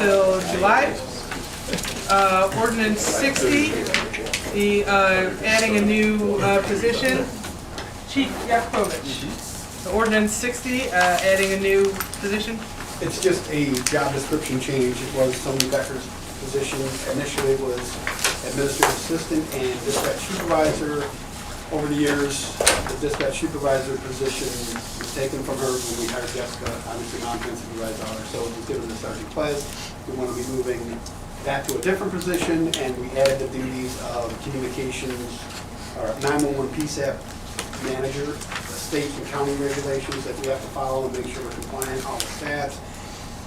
till July. Ordinance 60, adding a new position. Chief Yakovich. The ordinance 60, adding a new position. It's just a job description change. It was Tony Becker's position. Initially it was administrative assistant and dispatch supervisor. Over the years, the dispatch supervisor position was taken from her when we hired Jessica, obviously non-pen supervisor, so it was given to Sergeant Ples. We want to be moving that to a different position, and we added the duties of communications, or 911 PSAP manager, the state and county regulations that we have to follow and make sure we're compliant, all the stats,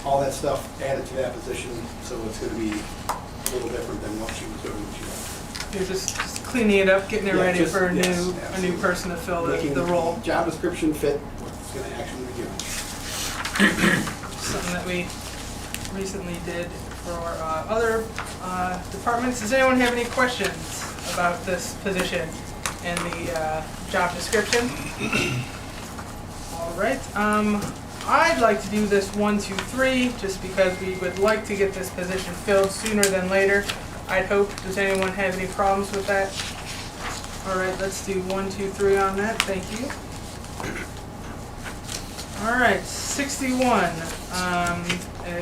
all that stuff added to that position, so it's going to be a little different than what she was doing when she left. You're just cleaning it up, getting it ready for a new person to fill the role. Job description fit what's going to actually be given. Something that we recently did for other departments. Does anyone have any questions about this position and the job description? All right. I'd like to do this 1, 2, 3 just because we would like to get this position filled sooner than later. I'd hope. Does anyone have any problems with that? All right, let's do 1, 2, 3 on that. Thank you. All right, 61.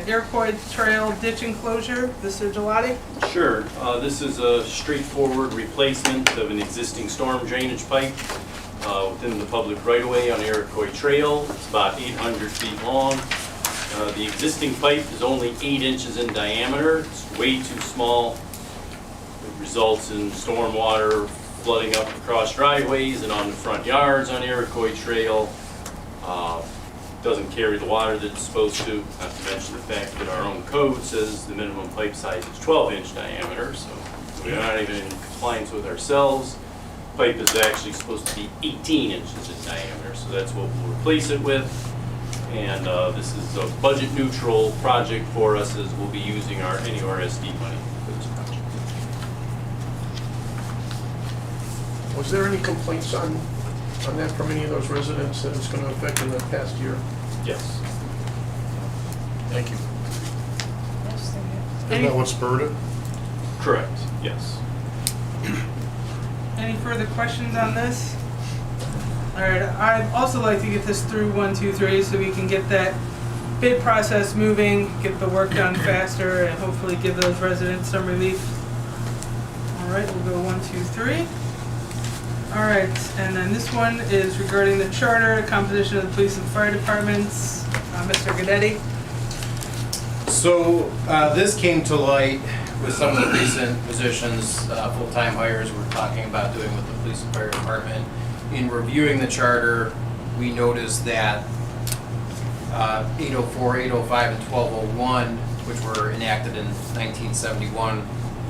Iroquois Trail ditch enclosure. Mr. Gelati? Sure. This is a straightforward replacement of an existing storm drainage pipe within the public right-of-way on Iroquois Trail. It's about 800 feet long. The existing pipe is only 8 inches in diameter. It's way too small. It results in storm water flooding up across driveways and on the front yards on Iroquois Trail. Doesn't carry the water that it's supposed to, not to mention the fact that our own code says the minimum pipe size is 12-inch diameter, so we're not even in compliance with ourselves. Pipe is actually supposed to be 18 inches in diameter, so that's what we'll replace it with. And this is a budget neutral project for us, as we'll be using our NURSD money for this project. Was there any complaints on that from any of those residents that it's going to affect in the past year? Yes. Thank you. Any- Isn't that what spurred it? Correct, yes. Any further questions on this? All right, I'd also like to get this through 1, 2, 3 so we can get that bid process moving, get the work done faster, and hopefully give those residents some relief. All right, we'll go 1, 2, 3. All right, and then this one is regarding the charter, composition of the police and fire departments. Mr. Gadetti. So this came to light with some of the recent positions, full-time hires we're talking about doing with the police and fire department. In reviewing the charter, we noticed that 804, 805, and 1201, which were enacted in 1971,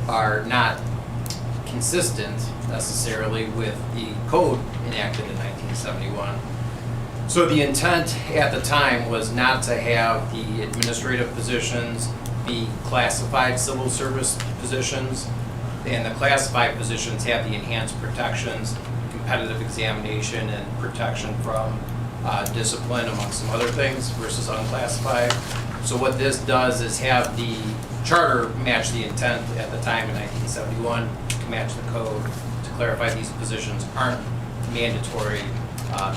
are not consistent necessarily with the code enacted in 1971. So the intent at the time was not to have the administrative positions be classified civil service positions, and the classified positions have the enhanced protections, competitive examination, and protection from discipline, among some other things, versus unclassified. So what this does is have the charter match the intent at the time in 1971, to match the code, to clarify these positions aren't mandatory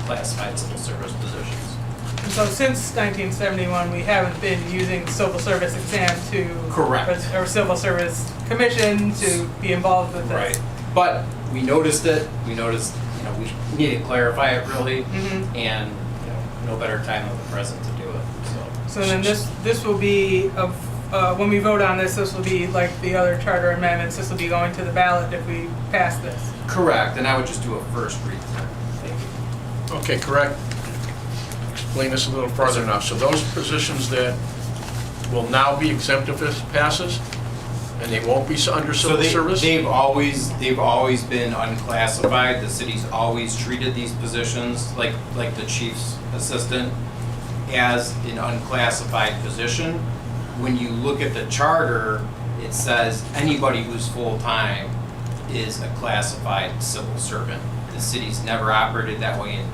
classified civil service positions. And so since 1971, we haven't been using civil service exam to Correct. or civil service commission to be involved with this. Right. But we noticed it. We noticed, we need to clarify it really, and no better time than the present to do it. So then this will be when we vote on this will be like the other charter amendments. This will be going to the ballot if we pass this. Correct. And I would just do a first read. Thank you. Okay, correct. Explain this a little further now. So those positions that will now be exempt if this passes, and they won't be under civil service? They've always been unclassified. The city's always treated these positions, like the chief's assistant, as an unclassified position. When you look at the charter, it says anybody who's full-time is a classified civil servant. The city's never operated that way in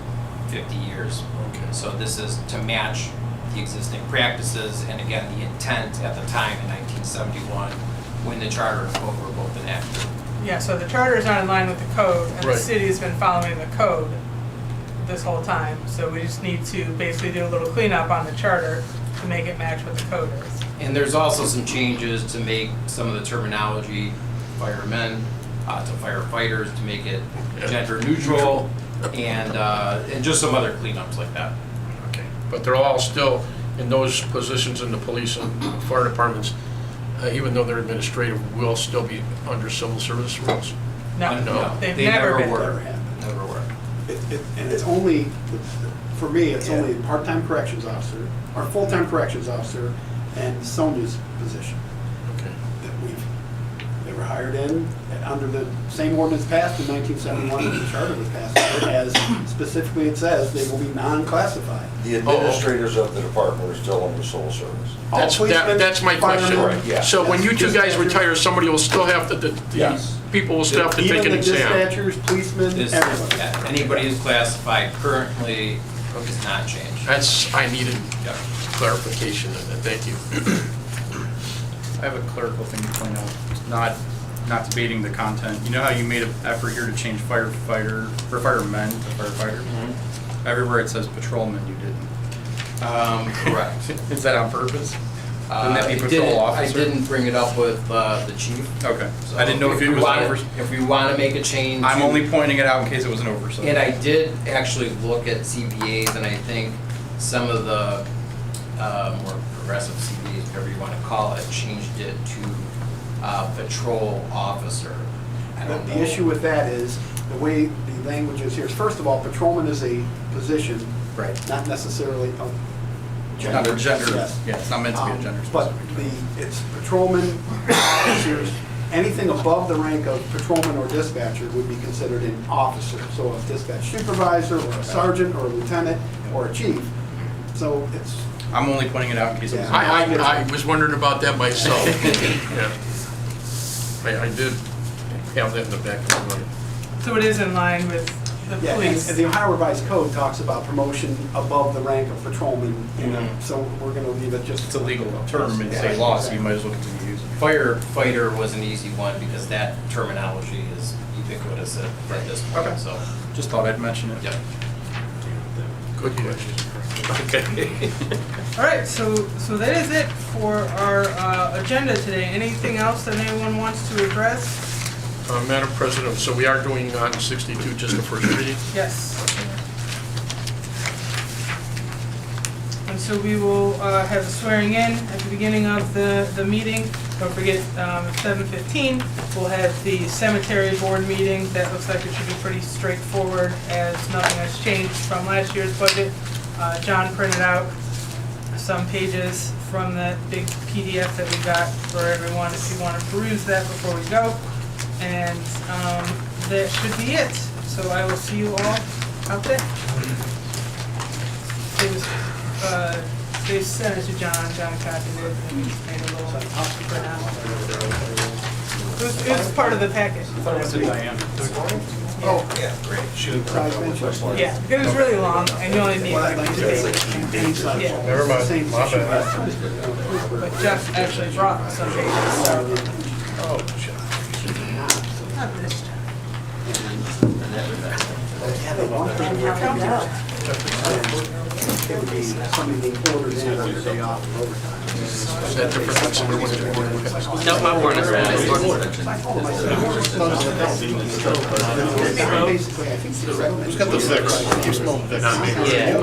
50 years. Okay. So this is to match the existing practices, and again, the intent at the time in 1971, when the charter and code were both enacted. Yeah, so the charter is not in line with the code, and the Right. city has been following the code this whole time. So we just need to basically do a little cleanup on the charter to make it match what the code is. And there's also some changes to make some of the terminology firemen to firefighters, to make it gender neutral, and just some other cleanups like that. Okay, but they're all still in those positions in the police and fire departments, even though they're administrative, will still be under civil service rules. No, No, they've they never been. Never were. happened. Never were. And it's only, for me, it's only a part-time corrections officer, or full-time corrections officer, and Sonia's position Okay. that they were hired in under the same ordinance passed in 1971 when the charter was passed. As specifically it says, they will be non-classified. The administrators of the department are still under civil service. All policemen, That's my question. firemen, Right, yeah. So when you two guys Dispatchers. retire, somebody will still have to, the Yes. people will still have to take an Even the exam? dispatchers, policemen, Is- everybody. yeah, anybody who's classified currently is not changed. That's, I needed Yep. clarification on that, thank you. I have a clerical thing to point out, not debating the content. You know how you made an effort here to change firefighter, for firemen to firefighter? Mm-hmm. Everywhere it says patrolman, you didn't. Correct. Is that on purpose? Wouldn't that be I patrol didn't- officer? I didn't bring it up with the chief. Okay, So I didn't know if it we was wanna- over. If we want to make a change. I'm to- only pointing it out in case it was an oversight. And I did actually look at CBAs, and I think some of the more progressive CBAs, whatever you want to call it, changed it to patrol officer. I don't know. The issue with that is, the way the language is here is, first of all, patrolman is a position, Right. not necessarily a Not gender. a gender, Yes. yeah, it's not meant to be a gender But specific. it's patrolman, officers, anything above the rank of patrolman or dispatcher would be considered an officer. So a dispatch supervisor, or a sergeant, or a lieutenant, or a chief. So it's, I'm only pointing it out in case it was. an I was wondering about that myself. Yeah. I did have that in the back of my mind. So it is in line with the yeah, and police. the Ohio Revised Code talks about promotion above the rank of patrolman, so we're gonna leave it just. It's a legal term in state law, so you might as well continue using it. Firefighter was an easy one because that terminology is ubiquitous at this point, Okay. so. Just thought I'd mention it. Yep. Good question. Okay. All right, so that is it for our agenda today. Anything else that anyone wants to address? Madam President, so we are doing on 62 just the first reading? Yes. And so we will have the swearing in at the beginning of the meeting. Don't forget, at 7:15, we'll have the cemetery board meeting. That looks like it should be pretty straightforward, as nothing has changed from last year's budget. John printed out some pages from that big PDF that we got for everyone, if you want to peruse that before we go. And that should be it. So I will see you all out there. They sent it to John copied it, and we just made a little printout. It was part of the package. Oh, Yeah, great. Yeah, it was really long, and you only need well, like I'd like two to pages. say, Yeah. Never mind, Same my issue bad. as- But Jeff actually brought some pages, so Oh, not this time. Yeah, they want to it would be something being ordered in on your day off of overtime. is that different than some of the ones you're doing? No, my warrant is Basically, I think the recommendation. Who's got the fix? Keep smoking fix. Yeah.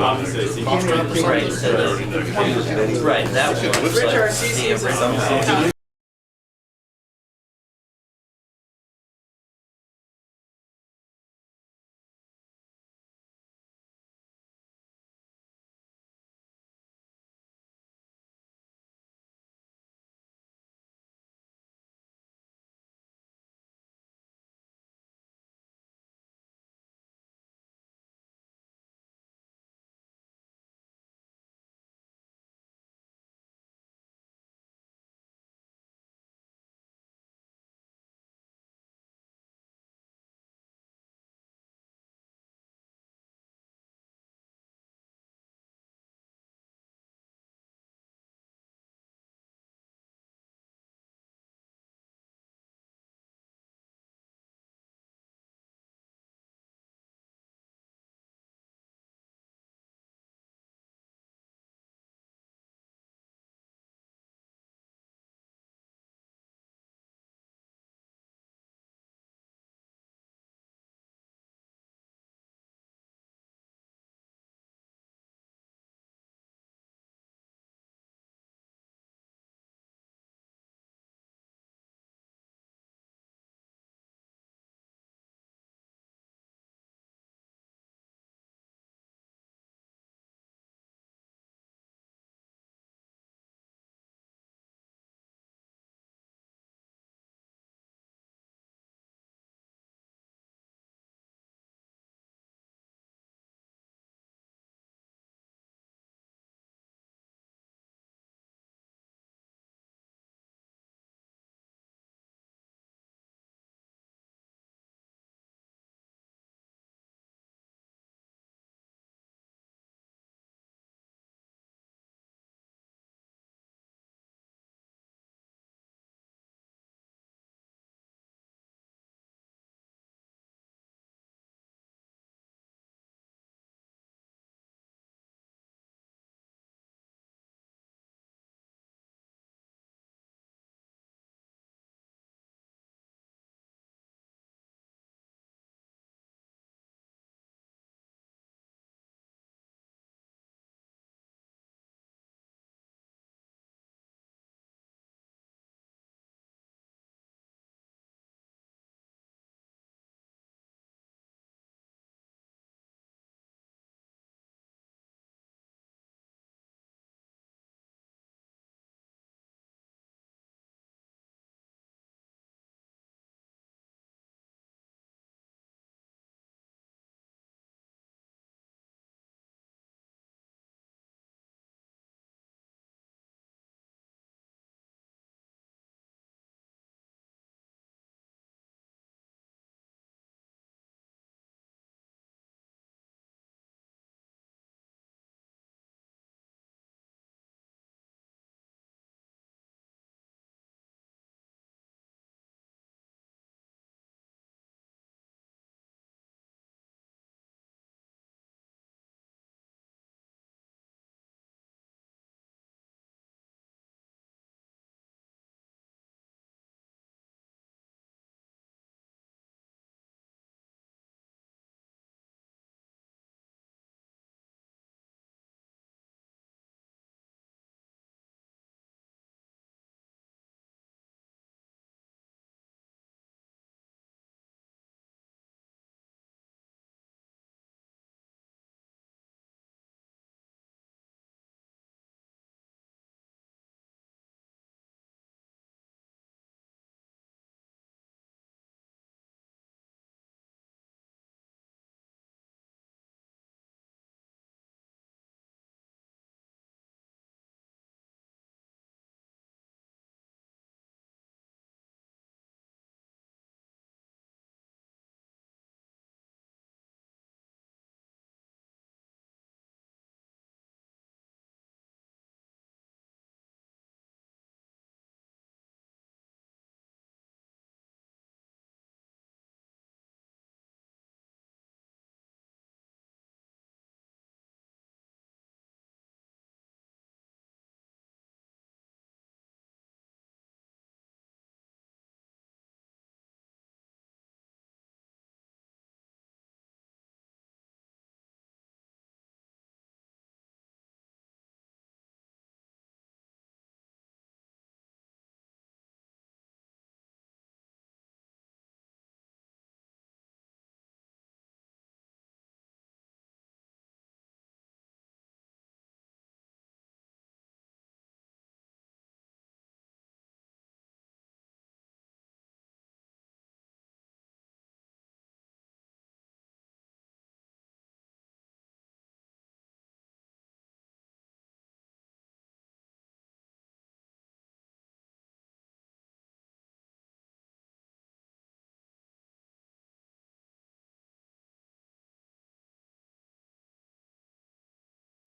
Right, that one. Rich RCC is a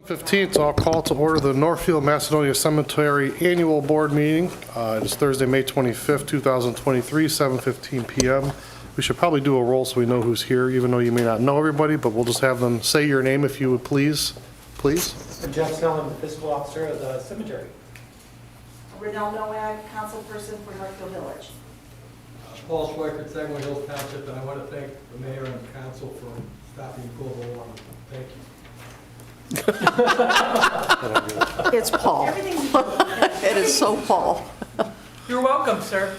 15th, I'll call to order the Northfield Macedonia Cemetery Annual Board Meeting. It is Thursday, May 25th, 2023, 7:15 PM. We should probably do a roll so we know who's here, even though you may not know everybody, but we'll just have them say your name if you would please. Please. I'm Jeff Snell, I'm the fiscal officer of the cemetery. Renell Nowak, councilperson for Northfield Village. Paul Schweikert, Saginaw Hills Township, and I want to thank the mayor and the council for stopping global warming. Thank you. It's Paul. It is so Paul. You're welcome, sir.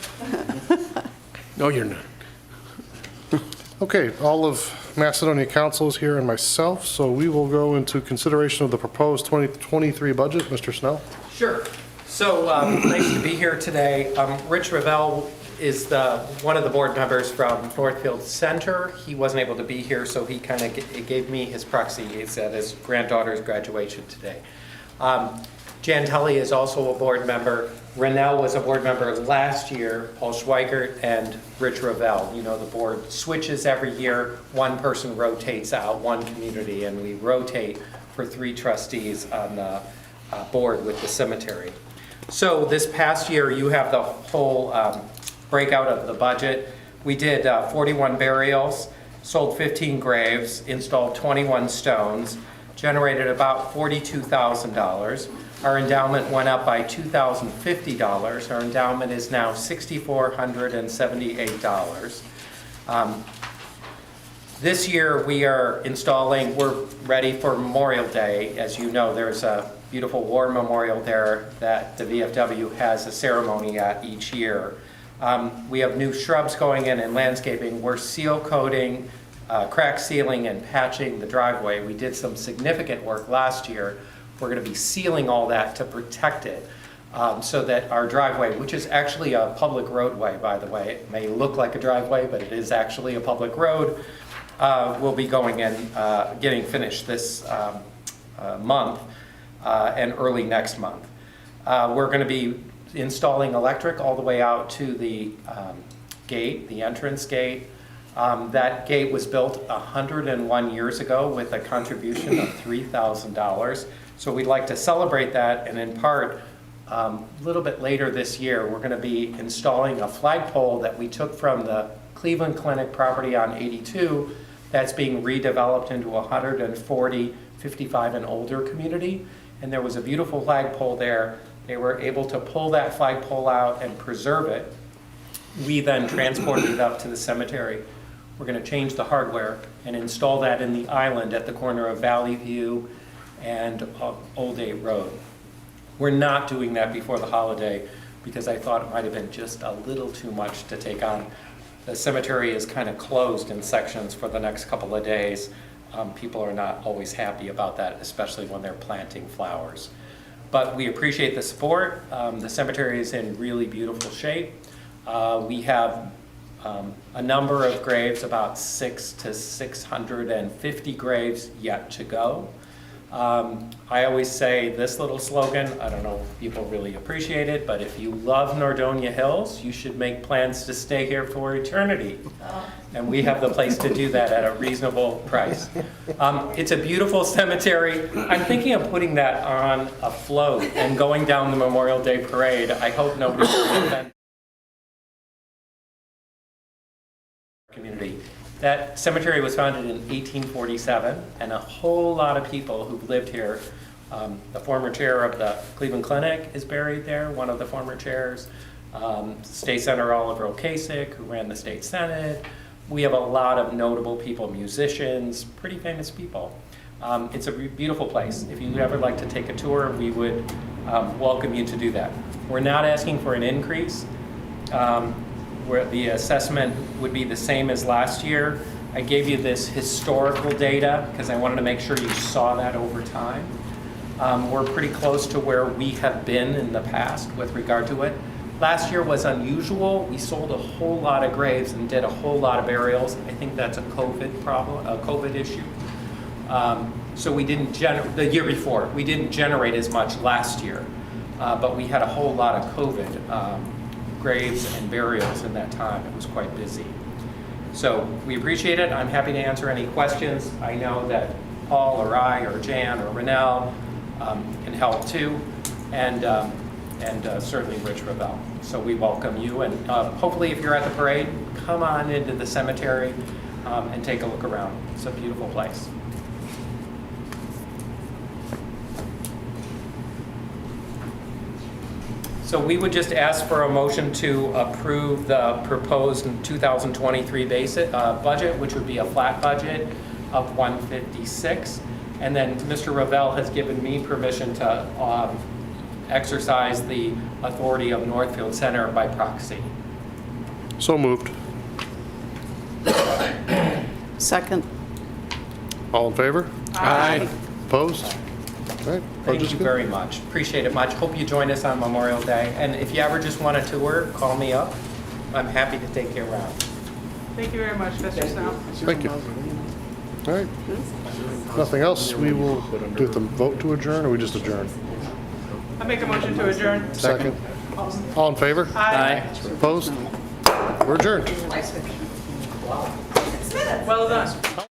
No, you're not. Okay, all of Macedonia Council is here and myself, so we will go into consideration of the proposed 2023 budget. Mr. Snell? Sure. So nice to be here today. Rich Ravel is one of the board members from Northfield Center. He wasn't able to be here, so he kind of gave me his proxy. He's at his granddaughter's graduation today. Jan Tully is also a board member. Renell was a board member last year, Paul Schweikert and Rich Ravel. You know, the board switches every year. One person rotates out, one community, and we rotate for 3 trustees on the board with the cemetery. So this past year, you have the whole breakout of the budget. We did 41 burials, sold 15 graves, installed 21 stones, generated about $42,000. Our endowment went up by $2,050. Our endowment is now $6,478. This year we are installing, we're ready for Memorial Day. As you know, there's a beautiful war memorial there that the VFW has a ceremony at each year. We have new shrubs going in and landscaping. We're seal coating, crack sealing and patching the driveway. We did some significant work last year. We're going to be sealing all that to protect it so that our driveway, which is actually a public roadway, by the way, it may look like a driveway, but it is actually a public road, will be going in, getting finished this month and early next month. We're going to be installing electric all the way out to the gate, the entrance gate. That gate was built 101 years ago with a contribution of $3,000. So we'd like to celebrate that, and in part, a little bit later this year, we're going to be installing a flagpole that we took from the Cleveland Clinic property on 82 that's being redeveloped into a 140, 55 and older community. And there was a beautiful flagpole there. They were able to pull that flagpole out and preserve it. We then transported it up to the cemetery. We're going to change the hardware and install that in the island at the corner of Valley View and Old Day Road. We're not doing that before the holiday because I thought it might have been just a little too much to take on. The cemetery is kind of closed in sections for the next couple of days. People are not always happy about that, especially when they're planting flowers. But we appreciate the support. The cemetery is in really beautiful shape. We have a number of graves, about 600 to 650 graves yet to go. I always say this little slogan, I don't know if people really appreciate it, but if you love Nordonia Hills, you should make plans to stay here for eternity. And we have the place to do that at a reasonable price. It's a beautiful cemetery. I'm thinking of putting that on a float and going down the Memorial Day Parade. I hope nobody will offend the community. That cemetery was founded in 1847, and a whole lot of people who've lived here. The former chair of the Cleveland Clinic is buried there, one of the former chairs. State Senator Oliver O'Kasich, who ran the state senate. We have a lot of notable people, musicians, pretty famous people. It's a beautiful place. If you'd ever like to take a tour, we would welcome you to do that. We're not asking for an increase. Where the assessment would be the same as last year. I gave you this historical data because I wanted to make sure you saw that over time. We're pretty close to where we have been in the past with regard to it. Last year was unusual. We sold a whole lot of graves and did a whole lot of burials. I think that's a COVID problem, a COVID issue. So we didn't the year before, we didn't generate as much last year, but we had a whole lot of COVID graves and burials in that time. It was quite busy. So we appreciate it. I'm happy to answer any questions. I know that Paul or I or Jan or Renell can help too, and certainly Rich Ravel. So we welcome you, and hopefully if you're at the parade, come on into the cemetery and take a look around. It's a beautiful place. So we would just ask for a motion to approve the proposed 2023 budget, which would be a flat budget of 156. And then Mr. Ravel has given me permission to exercise the authority of Northfield Center by proxy. So moved. Second. All in favor? Aye. Opposed? All right. Thank you very much. Appreciate it much. Hope you join us on Memorial Day. And if you ever just want a tour, call me up. I'm happy to take you around. Thank you very much, Mr. Snow. Thank you. All right. Nothing else. We will do the vote to adjourn, or we just adjourn? I make a motion to adjourn. Second. All in favor? Aye. Opposed? We're adjourned. Well done.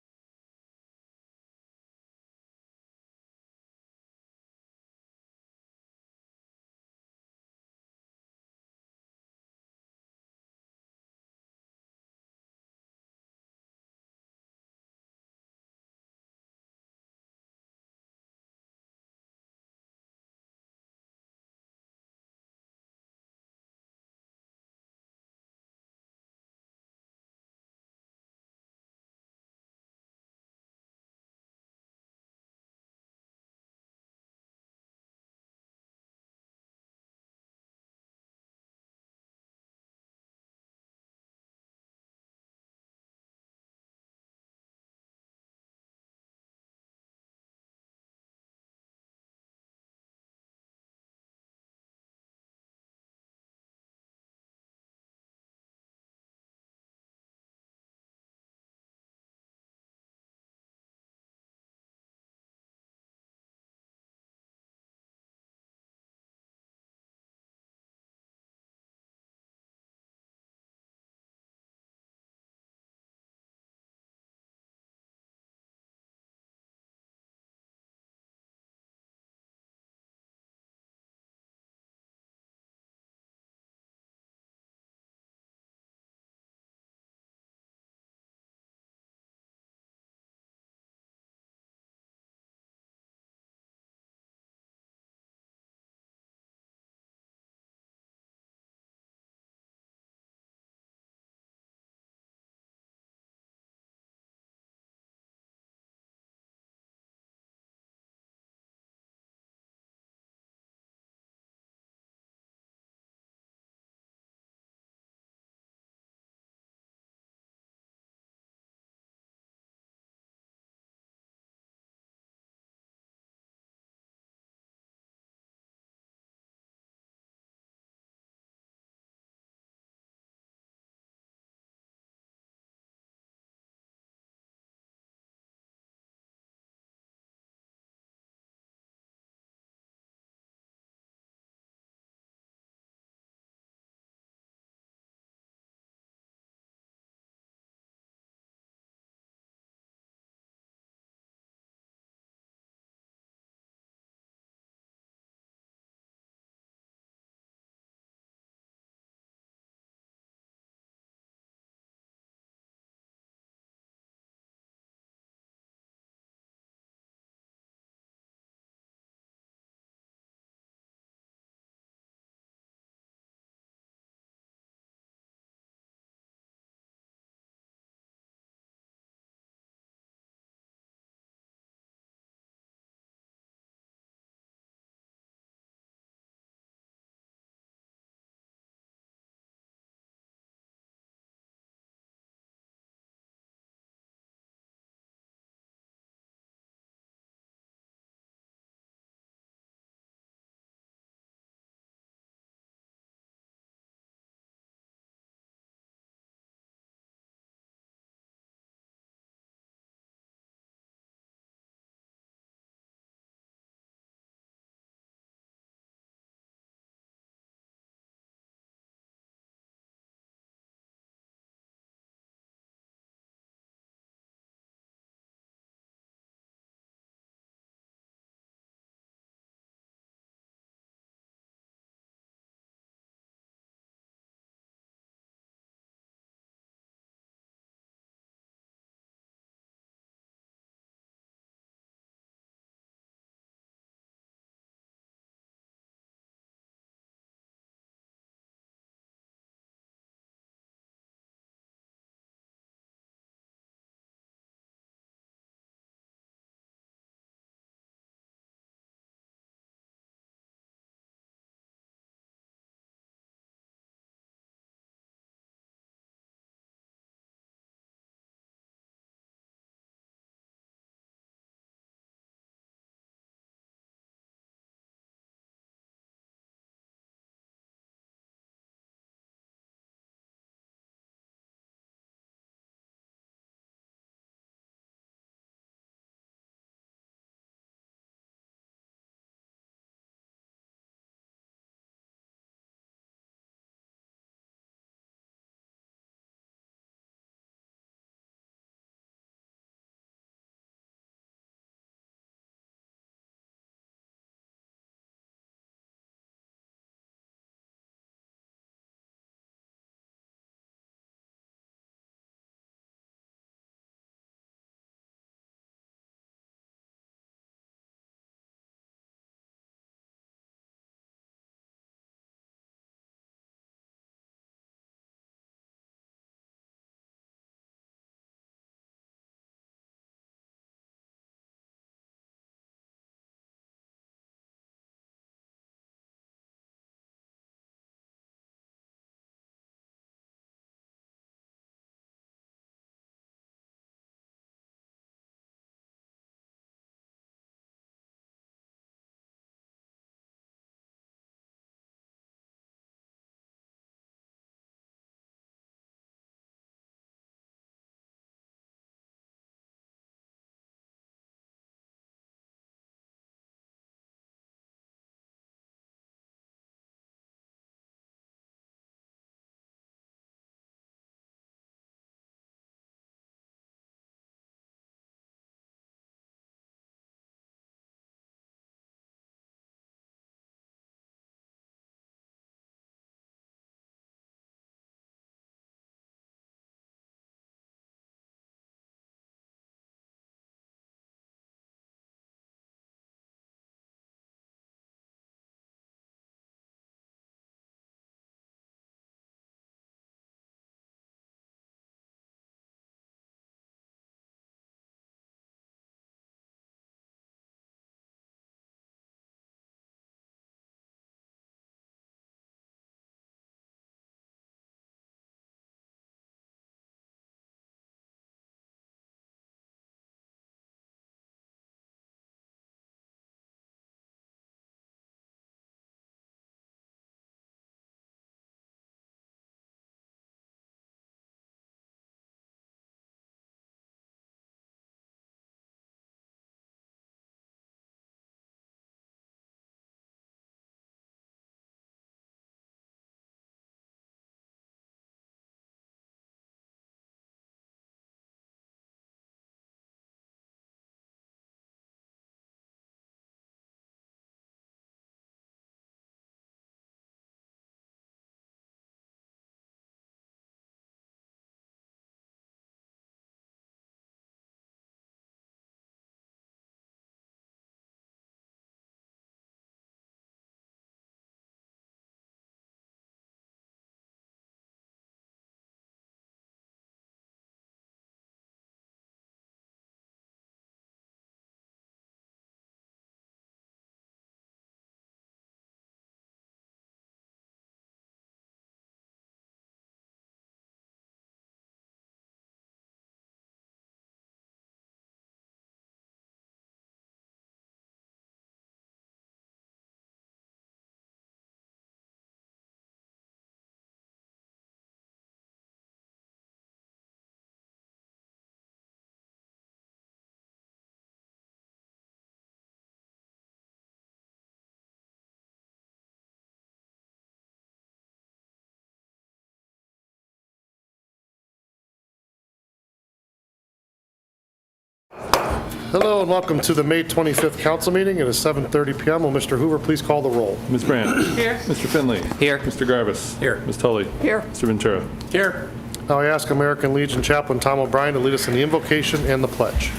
Hello and welcome to the May 25th council meeting. It is 7:30 PM. Will Mr. Hoover please call the roll? Ms. Brandt. Here. Mr. Finley. Here. Mr. Garvis. Here. Ms. Tully. Here. Mr. Ventura. Here. Now I ask American Legion Chaplain Tom O'Brien to lead us in the invocation and the pledge.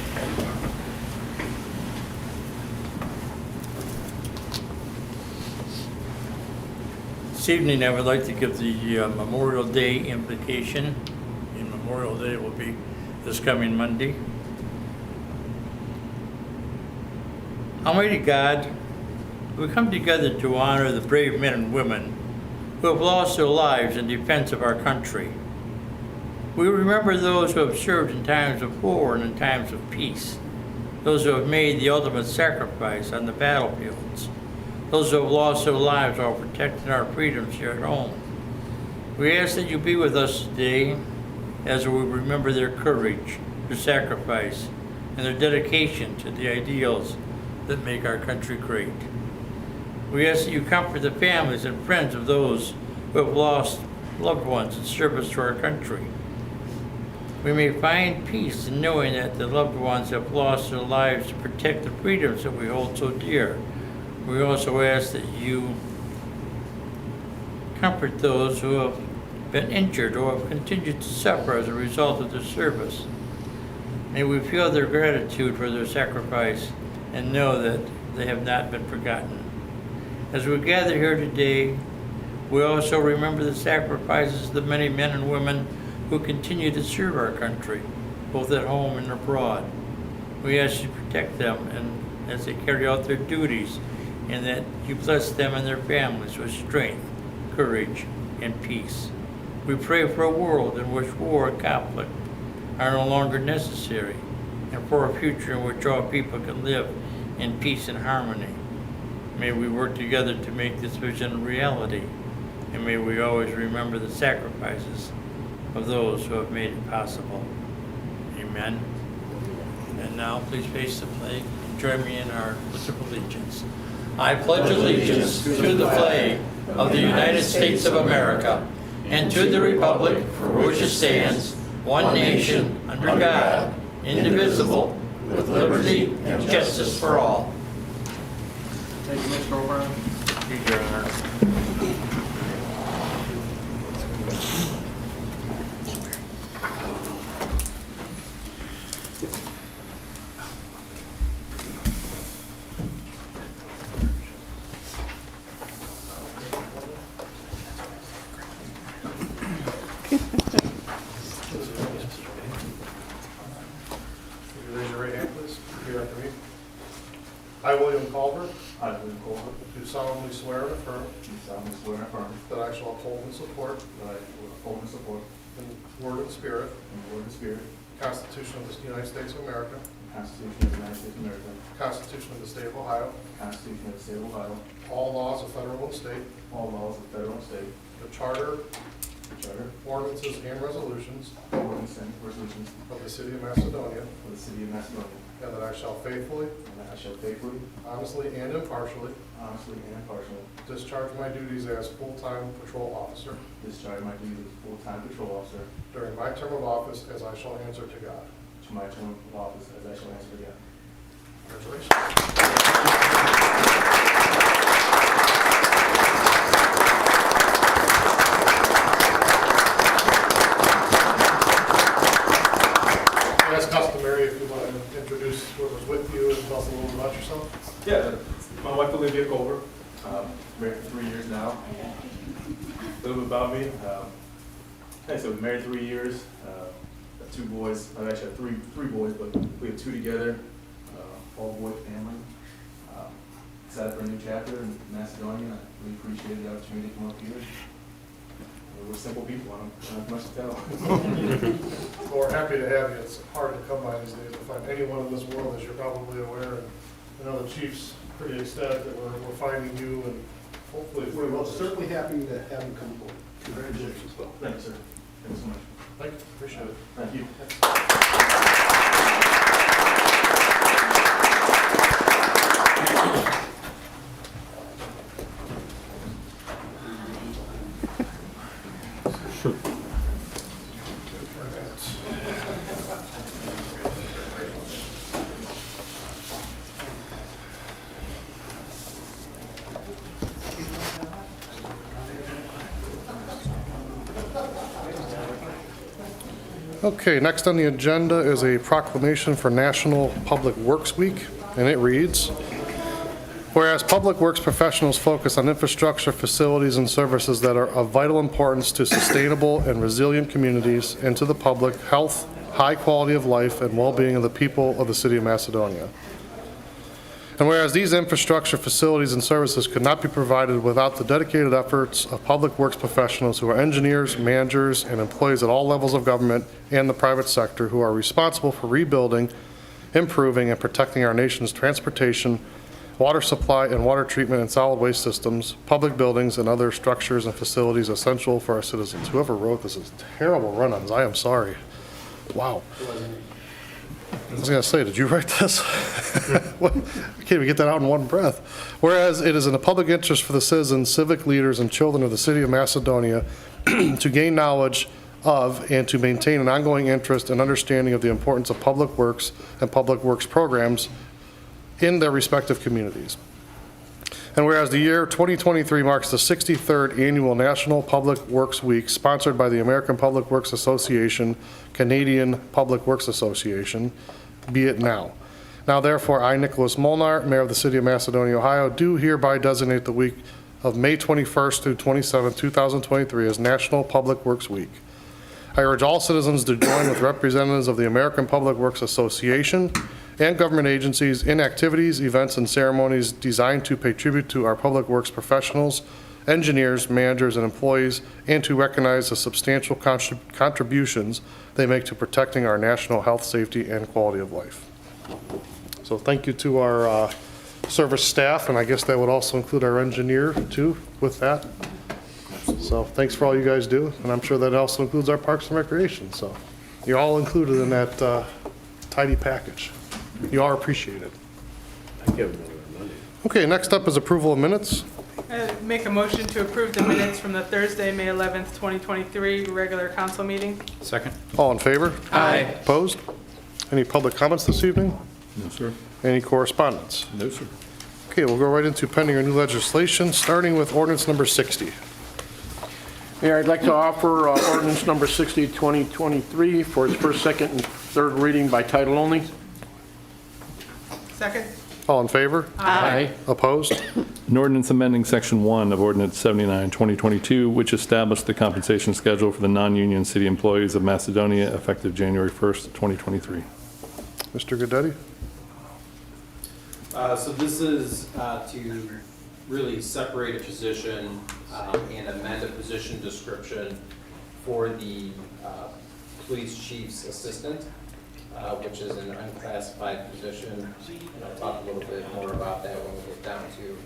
This evening, I would like to give the Memorial Day invocation. And Memorial Day will be this coming Monday. Almighty God, we come together to honor the brave men and women who have lost their lives in defense of our country. We remember those who have served in times of war and in times of peace, those who have made the ultimate sacrifice on the battlefields, those who have lost their lives while protecting our freedoms here at home. We ask that you be with us today as we remember their courage, their sacrifice, and their dedication to the ideals that make our country great. We ask that you comfort the families and friends of those who have lost loved ones in service to our country. We may find peace in knowing that the loved ones have lost their lives to protect the freedoms that we hold so dear. We also ask that you comfort those who have been injured or have continued to suffer as a result of their service. May we feel their gratitude for their sacrifice and know that they have not been forgotten. As we gather here today, we also remember the sacrifices of the many men and women who continue to serve our country, both at home and abroad. We ask you to protect them and as they carry out their duties, and that you bless them and their families with strength, courage, and peace. We pray for a world in which war and conflict are no longer necessary, and for a future in which all people can live in peace and harmony. May we work together to make this vision a reality, and may we always remember the sacrifices of those who have made it possible. Amen. And now please face the flag and join me in our pledge of allegiance. I pledge allegiance to the flag of the United States of America and to the republic for which it stands, one nation, under God, indivisible, with liberty and justice for all. Thank you, Mr. O'Brien. Thank you, Your Honor. Raise your right hand, please. Repeat after me. I, William Culver, I, William Colbert, do solemnly swear and affirm do solemnly swear and affirm that I shall uphold and support that I will uphold and support in word and spirit in word and spirit the Constitution of the United States of America, the Constitution of the United States of America, the Constitution of the State of Ohio, the Constitution of the State of Ohio, all laws of federal and state, all laws of federal and state, the charter, the charter, ordinances, and resolutions ordinances, and resolutions of the City of Macedonia, of the City of Macedonia, and that I shall faithfully, and that I shall faithfully, honestly, and impartially honestly, and impartially discharge my duties as full-time patrol officer discharge my duties as full-time patrol officer during my term of office as I shall answer to God. to my term of office as I shall answer to God. Congratulations. As customary, if you want to introduce whoever's with you and tell us a little about yourself. Yeah, my wife Olivia Culver, married for 3 years now. A little bit about me. So we've married 3 years, got 2 boys. I actually have three boys, but we have 2 together. All boy family. Excited for a new chapter in Macedonia. I really appreciate the opportunity to come up here. We're simple people. I don't have much to tell. Well, we're happy to have you. It's hard to come by these days to find anyone in this world, as you're probably aware. And I know the chief's pretty ecstatic that we're finding you, and hopefully. We're certainly happy to have him come forward. Congratulations. Well, Thank you, sir. Thank you so much. thank you. Appreciate it. Thank you. Okay, next on the agenda is a proclamation for National Public Works Week, and it reads, whereas public works professionals focus on infrastructure, facilities, and services that are of vital importance to sustainable and resilient communities and to the public health, high quality of life, and well-being of the people of the city of Macedonia. And whereas these infrastructure, facilities, and services could not be provided without the dedicated efforts of public works professionals who are engineers, managers, and employees at all levels of government and the private sector who are responsible for rebuilding, improving, and protecting our nation's transportation, water supply and water treatment and solid waste systems, public buildings, and other structures and facilities essential for our citizens. Whoever wrote this is terrible run-ons. I am sorry. Wow. I was going to say, did you write this? What? I can't even get that out in one breath. Whereas it is in the public interest for the citizens, civic leaders, and children of the city of Macedonia to gain knowledge of and to maintain an ongoing interest and understanding of the importance of public works and public works programs in their respective communities. And whereas the year 2023 marks the 63rd annual National Public Works Week sponsored by the American Public Works Association, Canadian Public Works Association, be it now. Now therefore, I, Nicholas Molnar, Mayor of the City of Macedonia, Ohio, do hereby designate the week of May 21st through 27th, 2023 as National Public Works Week. I urge all citizens to join with representatives of the American Public Works Association and government agencies in activities, events, and ceremonies designed to pay tribute to our public works professionals, engineers, managers, and employees, and to recognize the substantial contributions they make to protecting our national health, safety, and quality of life. So thank you to our service staff, and I guess that would also include our engineer too with that. So thanks for all you guys do, and I'm sure that also includes our Parks and Recreation. So you're all included in that tidy package. You are appreciated. Okay, next up is approval of minutes. Make a motion to approve the minutes from the Thursday, May 11th, 2023 regular council meeting. Second. All in favor? Aye. Opposed? Any public comments this evening? No, sir. Any correspondence? No, sir. Okay, we'll go right into pending or new legislation, starting with ordinance number 60. Mayor, I'd like to offer ordinance number 60, 2023 for its first, second, and third reading by title only. Second? All in favor? Aye. Opposed? An ordinance amending Section 1 of Ordinance 79, 2022, which established the compensation schedule for the non-union city employees of Macedonia effective January 1st, 2023. Mr. Goodetti? So this is to really separate a position and amend a position description for the police chief's assistant, which is an unclassified position. And I'll talk a little bit more about that when we get down to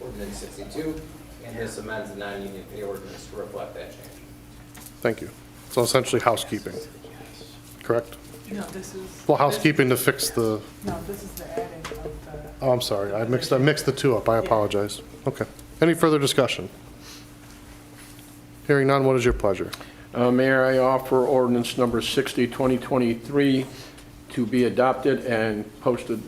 ordinance 62. And this amends the non-union pay ordinance to reflect that change. Thank you. So essentially housekeeping, correct? No, this is. Well, housekeeping to fix the, No, this is the adding of the. oh, I'm sorry, I mixed the two up, I apologize. Okay. Any further discussion? Hearing none, what is your pleasure? Mayor, I offer ordinance number 60, 2023 to be adopted and posted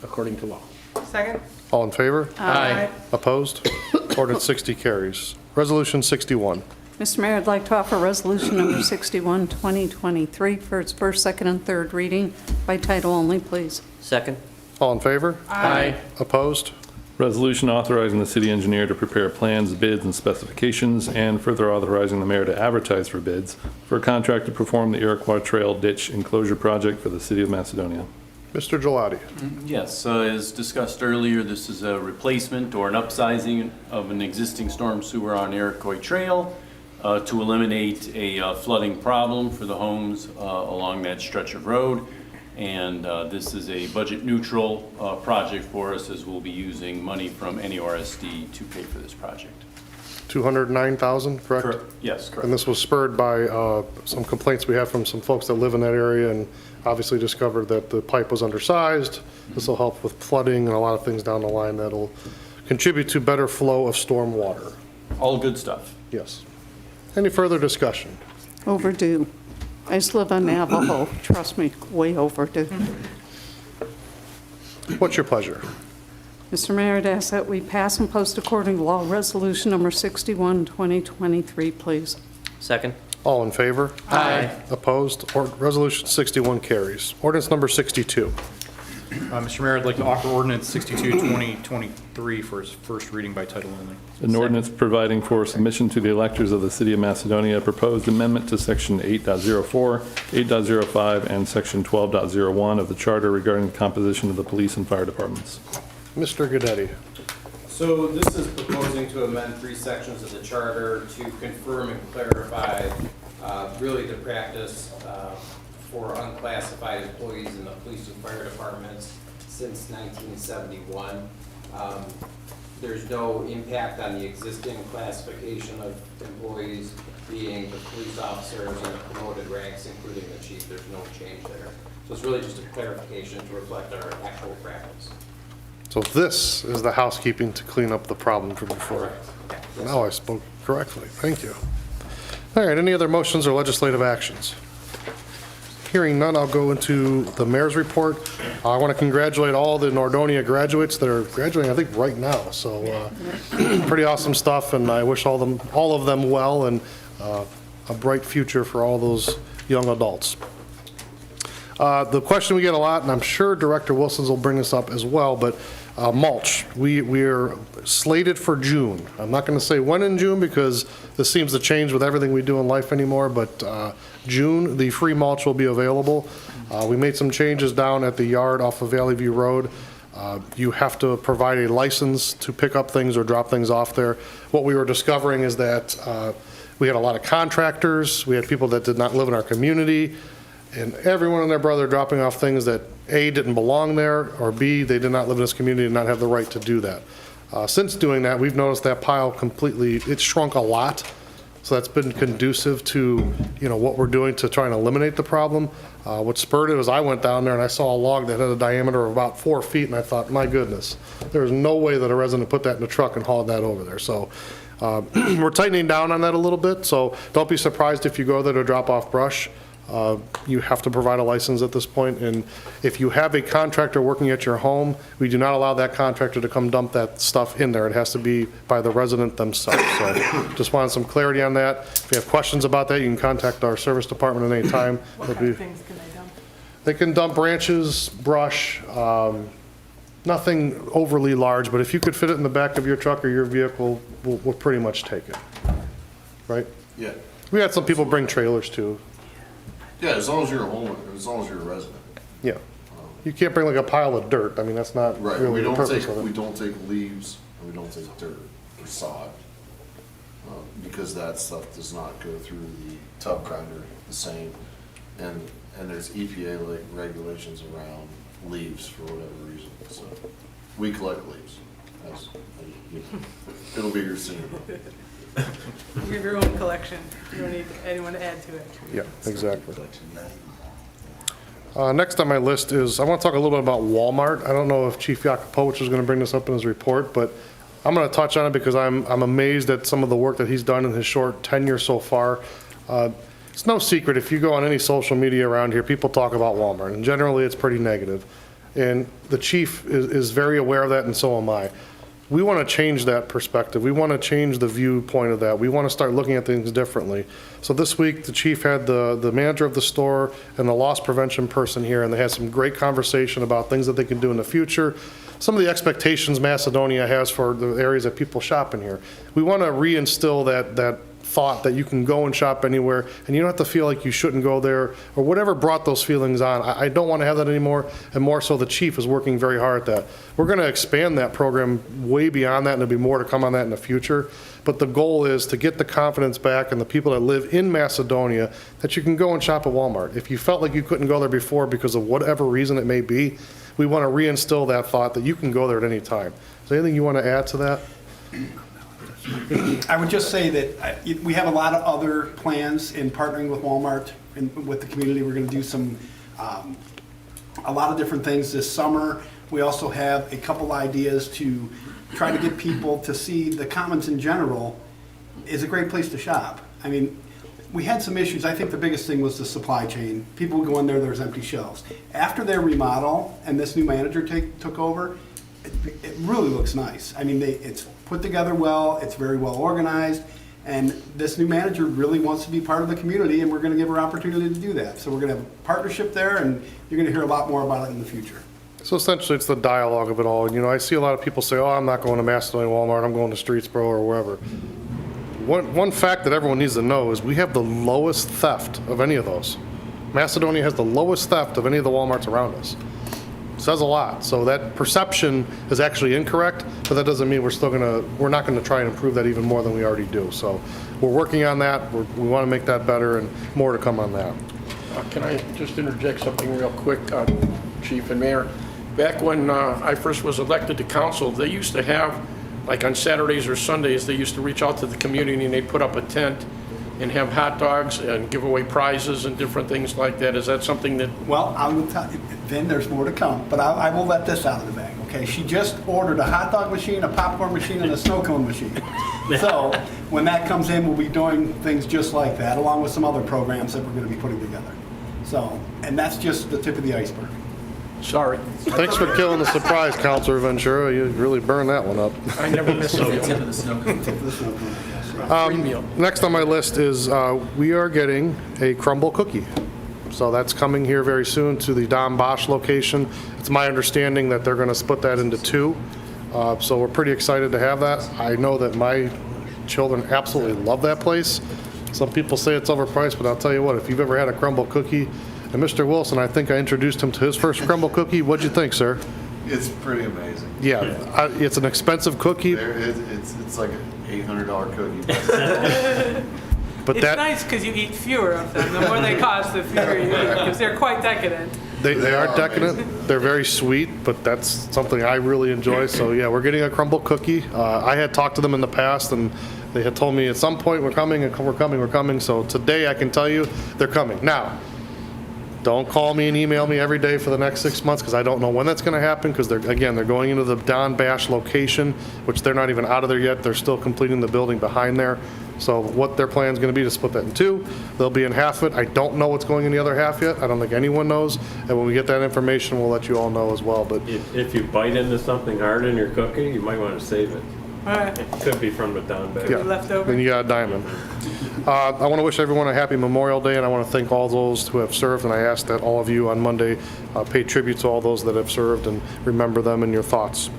according to law. Second? All in favor? Aye. Opposed? Ordinance 60 carries. Resolution 61. Mr. Mayor, I'd like to offer resolution number 61, 2023 for its first, second, and third reading by title only, please. Second. All in favor? Aye. Opposed? Resolution authorizing the city engineer to prepare plans, bids, and specifications, and further authorizing the mayor to advertise for bids for a contract to perform the Iroquois Trail Ditch Enclosure Project for the city of Macedonia. Mr. Gelati. Yes, as discussed earlier, this is a replacement or an upsizing of an existing storm sewer on Iroquois Trail to eliminate a flooding problem for the homes along that stretch of road. And this is a budget neutral project for us, as we'll be using money from NERSD to pay for this project. 209,000, correct? Yes, correct. And this was spurred by some complaints we had from some folks that live in that area and obviously discovered that the pipe was undersized. This will help with flooding and a lot of things down the line that'll contribute to better flow of storm water. All good stuff. Yes. Any further discussion? Overdue. I just live on Navajo. Trust me, way overdue. What's your pleasure? Mr. Mayor, I'd ask that we pass and post according to law resolution number 61, 2023, please. Second. All in favor? Aye. Opposed? Or Resolution 61 carries. Ordinance number 62. Mr. Mayor, I'd like to offer ordinance 62, 2023 for its first reading by title only. An ordinance providing for submission to the electors of the City of Macedonia, a proposed amendment to Section 8.04, 8.05, and Section 12.01 of the Charter regarding the composition of the police and fire departments. Mr. Goodetti. So this is proposing to amend 3 sections of the charter to confirm and clarify really the practice for unclassified employees in the police and fire departments since 1971. There's no impact on the existing classification of employees, being the police officers and the promoted ranks, including the chief. There's no change there. So it's really just a clarification to reflect our actual practice. So this is the housekeeping to clean up the problem from before. Correct. Now I spoke correctly. Thank you. All right, any other motions or legislative actions? Hearing none, I'll go into the mayor's report. I want to congratulate all the Nordonia graduates that are graduating, I think, right now. So pretty awesome stuff, and I wish all of them well and a bright future for all those young adults. The question we get a lot, and I'm sure Director Wilson's will bring this up as well, but mulch. We're slated for June. I'm not going to say when in June because this seems to change with everything we do in life anymore, but June, the free mulch will be available. We made some changes down at the yard off of Valley View Road. You have to provide a license to pick up things or drop things off there. What we were discovering is that we had a lot of contractors. We had people that did not live in our community. And everyone and their brother dropping off things that A, didn't belong there, or B, they did not live in this community and not have the right to do that. Since doing that, we've noticed that pile completely, it's shrunk a lot. So that's been conducive to, what we're doing to try and eliminate the problem. What spurred it was I went down there and I saw a log that had a diameter of about 4 feet, and I thought, my goodness, there's no way that a resident put that in a truck and hauled that over there. So we're tightening down on that a little bit. So don't be surprised if you go there to drop off brush. You have to provide a license at this point, and if you have a contractor working at your home, we do not allow that contractor to come dump that stuff in there. It has to be by the resident themselves. So just wanted some clarity on that. If you have questions about that, you can contact our service department at any time. What kind of things can they dump? They can dump branches, brush, nothing overly large, but if you could fit it in the back of your truck or your vehicle, we'll pretty much take it, right? Yeah. We had some people bring trailers too. Yeah, as long as you're a homeowner, as long as you're a resident. Yeah. You can't bring like a pile of dirt. I mean, that's not Right, really the purpose of it. we don't take leaves, and we don't take dirt or sod, because that stuff does not go through the tub grinder the same. And there's EPA regulations around leaves for whatever reason, so we collect leaves. It'll be here soon. You have your own collection. You don't need anyone to add to it. Yeah, exactly. Next on my list is, I want to talk a little bit about Walmart. I don't know if Chief Yakupowicz is going to bring this up in his report, but I'm going to touch on it because I'm amazed at some of the work that he's done in his short tenure so far. It's no secret, if you go on any social media around here, people talk about Walmart, and generally it's pretty negative. And the chief is very aware of that, and so am I. We want to change that perspective. We want to change the viewpoint of that. We want to start looking at things differently. So this week, the chief had the manager of the store and the loss prevention person here, and they had some great conversation about things that they can do in the future. Some of the expectations Macedonia has for the areas that people shop in here. We want to reinstill that thought that you can go and shop anywhere and you don't have to feel like you shouldn't go there or whatever brought those feelings on. I don't want to have that anymore, and more so the chief is working very hard at that. We're going to expand that program way beyond that, and there'll be more to come on that in the future. But the goal is to get the confidence back in the people that live in Macedonia that you can go and shop at Walmart. If you felt like you couldn't go there before because of whatever reason it may be, we want to reinstill that thought that you can go there at any time. Is there anything you want to add to that? I would just say that we have a lot of other plans in partnering with Walmart and with the community. We're going to do some, a lot of different things this summer. We also have a couple ideas to try to get people to see the Commons in general is a great place to shop. I mean, we had some issues. I think the biggest thing was the supply chain. People would go in there's empty shelves. After their remodel and this new manager took over, it really looks nice. I mean, it's put together well, it's very well organized, And this new manager really wants to be part of the community, and we're going to give her opportunity to do that. So we're going to have a partnership there, and you're going to hear a lot more about it in the future. So essentially, it's the dialogue of it all. And, I see a lot of people say, oh, I'm not going to Macedonia Walmart, I'm going to Streetsboro or wherever. One fact that everyone needs to know is we have the lowest theft of any of those. Macedonia has the lowest theft of any of the Walmarts around us. Says a lot. So that perception is actually incorrect, but that doesn't mean we're not gonna try and improve that even more than we already do. So we're working on that. We want to make that better, and more to come on that. Can I just interject something real quick, Chief and Mayor? Back when I first was elected to council, they used to have, like on Saturdays or Sundays, they used to reach out to the community and they'd put up a tent and have hot dogs and give away prizes and different things like that. Is that something that... Well, I will tell you, then there's more to come, but I will let this out of the bag, okay? She just ordered a hot dog machine, a popcorn machine, and a snow cone machine. So when that comes in, we'll be doing things just like that, along with some other programs that we're going to be putting together. So, and that's just the tip of the iceberg. Sorry. Thanks for killing the surprise, Counselor Ventura. You really burned that one up. I never missed a Tip of the snow cone. Tip of the snow cone, yes. Next on my list is we are getting a crumble cookie. So that's coming here very soon to the Don Bosch location. It's my understanding that they're going to split that into two. So we're pretty excited to have that. I know that my children absolutely love that place. Some people say it's overpriced, but I'll tell you what, if you've ever had a crumble cookie, and Mr. Wilson, I think I introduced him to his first crumble cookie. What'd you think, sir? It's pretty amazing. Yeah, it's an expensive cookie. It's like an $800 cookie. But It's nice because you eat fewer of them. The more they cost, the fewer you eat, because they're quite decadent. They are decadent. They're very sweet, but that's something I really enjoy. So yeah, we're getting a crumble cookie. I had talked to them in the past, and they had told me at some point we're coming. So today I can tell you they're coming. Now, don't call me and email me every day for the next 6 months, because I don't know when that's going to happen, because they're going into the Don Bash location, which they're not even out of there yet. They're still completing the building behind there. So what their plan is going to be to split that in two. They'll be in half of it. I don't know what's going in the other half yet. I don't think anyone knows. And when we get that information, we'll let you all know as well. But If you bite into something hard in your cookie, you might want to save it. It could be from the Don Bash. yeah, Leftover. then you got a diamond. I want to wish everyone a happy Memorial Day, and I want to thank all those who have served. And I ask that all of you on Monday pay tribute to all those that have served and remember them in your thoughts.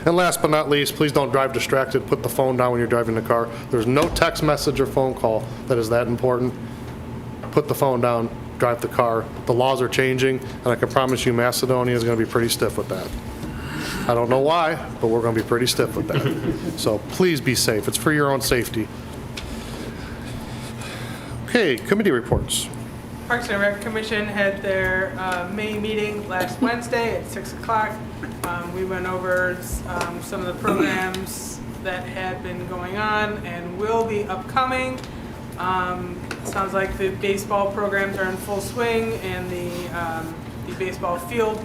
And last but not least, please don't drive distracted. Put the phone down when you're driving the car. There's no text message or phone call that is that important. Put the phone down, drive the car. The laws are changing, and I can promise you Macedonia is going to be pretty stiff with that. I don't know why, but we're going to be pretty stiff with that. So please be safe. It's for your own safety. Okay, committee reports. Parks and Rec Commission had their May meeting last Wednesday at 6 o'clock. We went over some of the programs that had been going on and will be upcoming. Sounds like the baseball programs are in full swing, and the baseball field,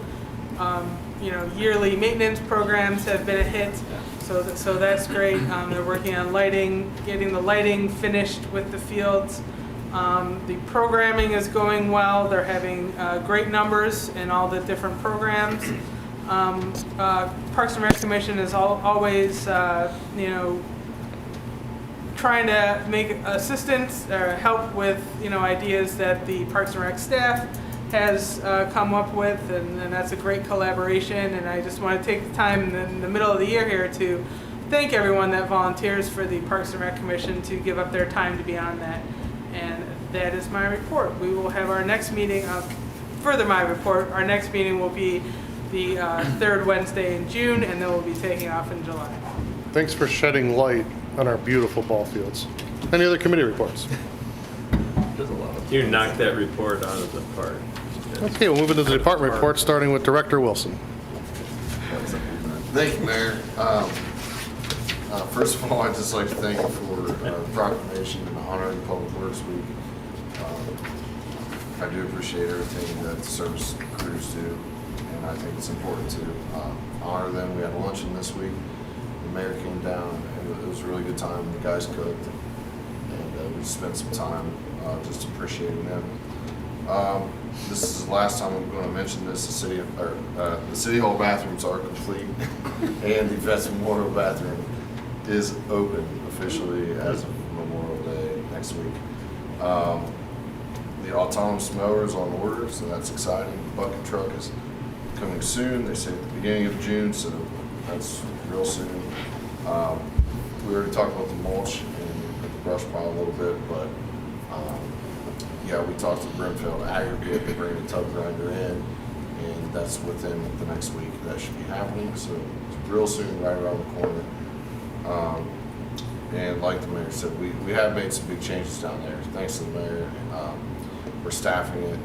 yearly maintenance programs have been a hit. So that's great. They're working on lighting, getting the lighting finished with the fields. The programming is going well. They're having great numbers in all the different programs. Parks and Rec Commission is always, trying to make assistance or help with, ideas that the Parks and Rec staff has come up with, and that's a great collaboration. And I just want to take the time in the middle of the year here to thank everyone that volunteers for the Parks and Rec Commission to give up their time to be on that. And that is my report. We will have our next meeting, further my report, our next meeting will be the third Wednesday in June, and then we'll be taking off in July. Thanks for shedding light on our beautiful ball fields. Any other committee reports? You knocked that report out of the park. Okay, we'll move into the department report, starting with Director Wilson. Thank you, Mayor. First of all, I'd just like to thank you for the proclamation and honoring Public Works Week. I do appreciate everything that the service crews do, and I think it's important to honor them. We had a luncheon this week. The mayor came down, and it was a really good time. The guys cooked, and we spent some time just appreciating them. This is the last time I'm going to mention this. The city hall bathrooms are complete, and the Vets Memorial bathroom is open officially as of next week. The autonomous mower is on order, so that's exciting. The bucket truck is coming soon. They say at the beginning of June, so that's real soon. We already talked about the mulch and the brush pile a little bit, but yeah, we talked to Brimfield Aggregate. They bring the tub grinder in, and that's within the next week that should be happening. So it's real soon, right around the corner. And like the mayor said, we have made some big changes down there. Thanks to the mayor. We're staffing it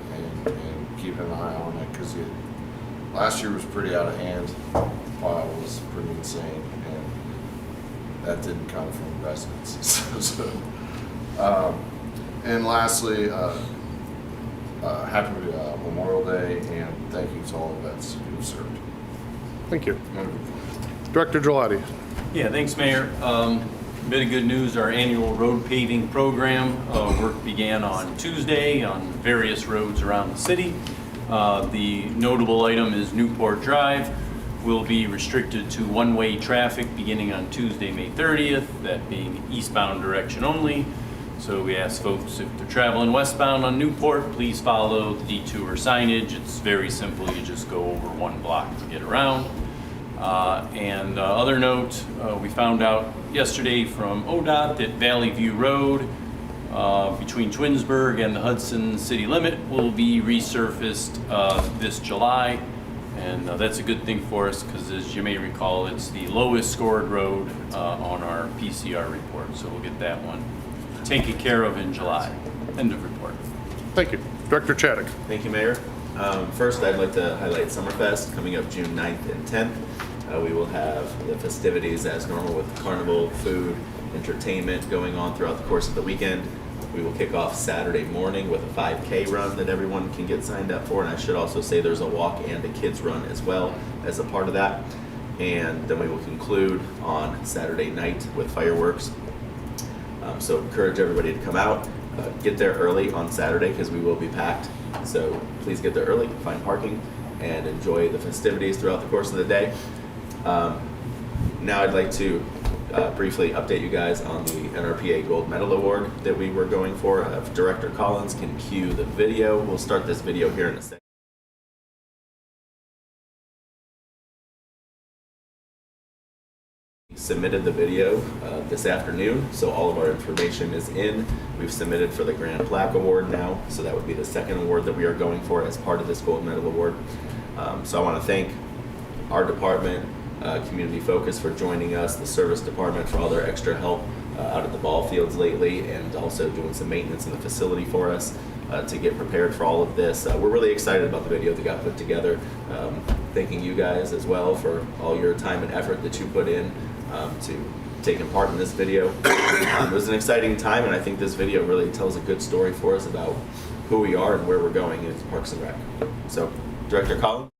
and keeping an eye on it because last year was pretty out of hand. The pile was pretty insane, and that didn't come from residents. And lastly, happy Memorial Day, and thank you to all the vets who have served. Thank you. Director Gelati. Yeah, thanks, Mayor. Bit of good news, our annual road paving program work began on Tuesday on various roads around the city. The notable item is Newport Drive will be restricted to one-way traffic beginning on Tuesday, May 30th, that being eastbound direction only. So we ask folks, if they're traveling westbound on Newport, please follow the detour signage. It's very simple, you just go over one block to get around. Other note, we found out yesterday from ODOT that Valley View Road between Twinsburg and the Hudson city limit will be resurfaced this July. And that's a good thing for us because, as you may recall, it's the lowest scored road on our PCR report. So we'll get that one taken care of in July. End of report. Thank you. Director Chaddick. Thank you, Mayor. First, I'd like to highlight Summerfest coming up June 9th and 10th. We will have the festivities as normal with carnival, food, entertainment going on throughout the course of the weekend. We will kick off Saturday morning with a 5K run that everyone can get signed up for. And I should also say there's a walk and a kids run as well as a part of that. And then we will conclude on Saturday night with fireworks. So encourage everybody to come out, get there early on Saturday because we will be packed. So please get there early, find parking, and enjoy the festivities throughout the course of the day. Now I'd like to briefly update you guys on the NRPA Gold Medal Award that we were going for. If Director Collins can cue the video, we'll start this video here in a second. Submitted the video this afternoon, so all of our information is in. We've submitted for the Grand Plaque Award now, so that would be the second award that we are going for as part of this Gold Medal Award. So I want to thank our department, Community Focus, for joining us, the service department for all their extra help out at the ball fields lately, and also doing some maintenance in the facility for us to get prepared for all of this. We're really excited about the video that got put together. Thanking you guys as well for all your time and effort that you put in to taking part in this video. It was an exciting time, and I think this video really tells a good story for us about who we are and where we're going in Parks and Rec. So, Director Collins.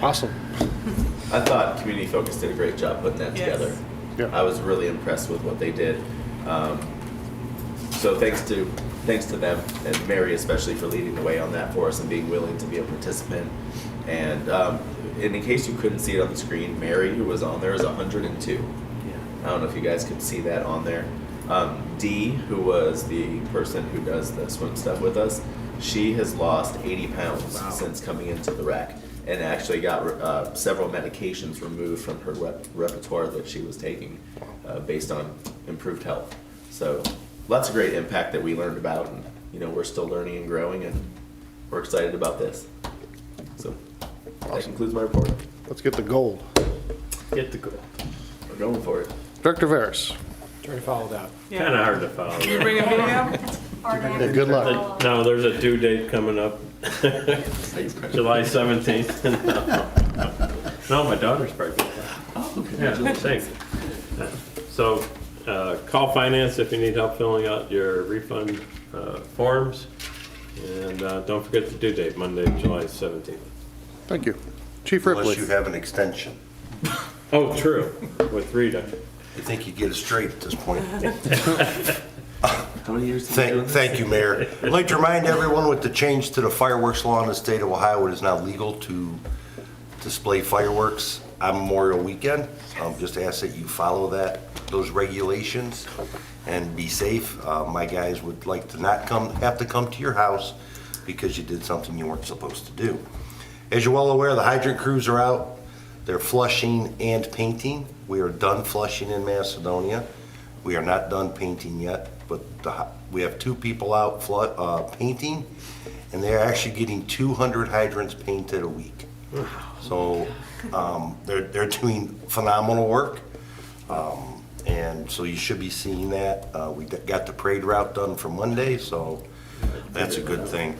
Awesome. I thought Community Focus did a great job putting that Yes. together. Yeah. I was really impressed with what they did. So thanks to them and Mary especially for leading the way on that for us and being willing to be a participant. And in case you couldn't see it on the screen, Mary, who was on there, is 102. I don't know if you guys could see that on there. Dee, who was the person who does the swim stuff with us, she has lost 80 pounds since coming into the rec and actually got several medications removed from her repertoire that she was taking based on improved health. So lots of great impact that we learned about, and you know, we're still learning and growing, and we're excited about this. So that concludes my report. Let's get the gold. Get the goal. We're going for it. Director Veras. Try to follow that. Yeah. Kind of hard to follow. You bring a meeting up? Yeah, good luck. No, there's a due date coming up. July 17th. No, my daughter's pregnant. Oh, Yeah, thanks. So, call finance if you need help filling out your refund forms. And don't forget the due date, Monday, July 17th. Thank you. Chief Ripley. Unless you have an extension. Oh, true, with Rita. You think you get it straight at this point. How many years? Thank you, Mayor. I'd like to remind everyone with the change to the fireworks law in the state of Ohio, it is now legal to display fireworks on Memorial Weekend. Just ask that you follow those regulations and be safe. My guys would like to not have to come to your house because you did something you weren't supposed to do. As you're well aware, the hydrant crews are out. They're flushing and painting. We are done flushing in Macedonia. We are not done painting yet, but we have 2 people out painting, and they're actually getting 200 hydrants painted a week. So they're doing phenomenal work, and so you should be seeing that. We got the parade route done for Monday, so that's a good thing.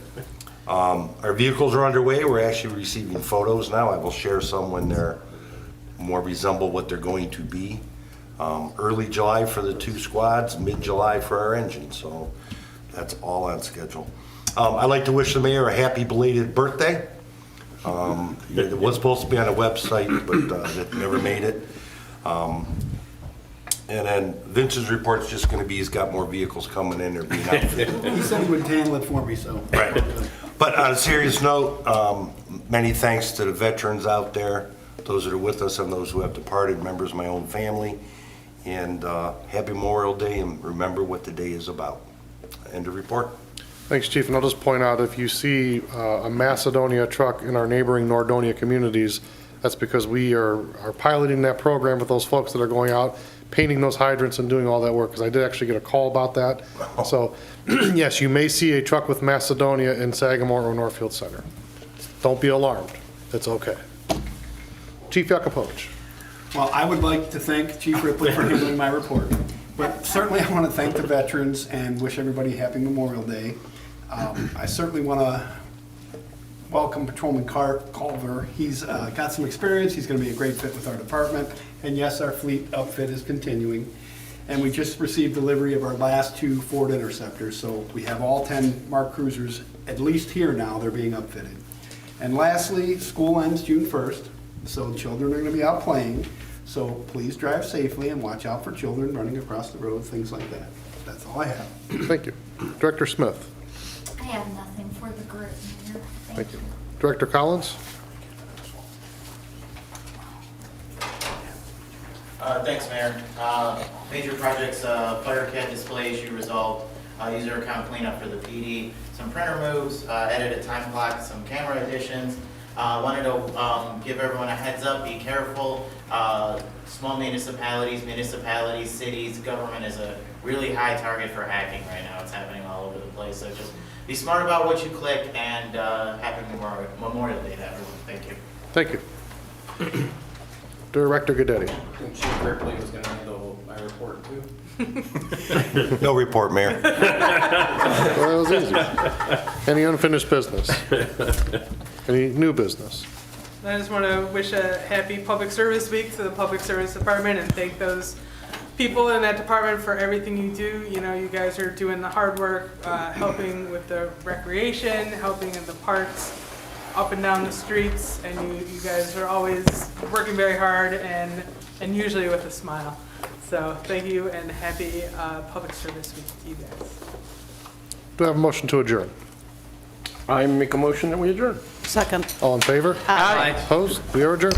Our vehicles are underway. We're actually receiving photos now. I will share some when they're more resemble what they're going to be. Early July for the 2 squads, mid-July for our engine, so that's all on schedule. I'd like to wish the mayor a happy belated birthday. It was supposed to be on a website, but it never made it. And then Vince's report's just gonna be, he's got more vehicles coming in, they're being outfitted. He said he would handle it for me, so. Right. But on a serious note, many thanks to the veterans out there, those that are with us and those who have departed, members of my own family. And happy Memorial Day, and remember what the day is about. End of report. Thanks, Chief. And I'll just point out, if you see a Macedonia truck in our neighboring Nordonia communities, that's because we are piloting that program with those folks that are going out, painting those hydrants and doing all that work, because I did actually get a call about that. So, yes, you may see a truck with Macedonia in Sagamore or Northfield Center. Don't be alarmed. It's okay. Chief Yakopovich. Well, I would like to thank Chief Ripley for handling my report, but certainly I want to thank the veterans and wish everybody happy Memorial Day. I certainly want to welcome Patrolman Culver. He's got some experience. He's going to be a great fit with our department. And yes, our fleet upfit is continuing. And we just received delivery of our last 2 Ford Interceptors. So we have all 10 Mark Cruisers at least here now. They're being upfitted. And lastly, school ends June 1st. So children are going to be out playing. So please drive safely and watch out for children running across the road, things like that. That's all I have. Thank you. Director Smith. I have nothing for the group, Mayor. Thank you. Director Collins. Thanks, Mayor. Major projects, fire cat display issue resolved, user account cleanup for the PD, some printer moves, edited time clock, some camera additions. Wanted to give everyone a heads up, be careful. Small municipalities, cities, government is a really high target for hacking right now. It's happening all over the place. So just be smart about what you click, and happy Memorial Day to everyone. Thank you. Thank you. Director Goodetti. Chief Ripley was going to handle my report too. No report, Mayor. Well, that was easy. Any unfinished business? Any new business? I just want to wish a happy Public Service Week to the Public Service Department and thank those people in that department for everything you do. You know, you guys are doing the hard work, helping with the recreation, helping in the parks, up and down the streets, and you guys are always working very hard and usually with a smile. So thank you and happy public service week to you guys. Do I have a motion to adjourn? I make a motion that we adjourn. Second. All in favor? Aye. Opposed? We are adjourned.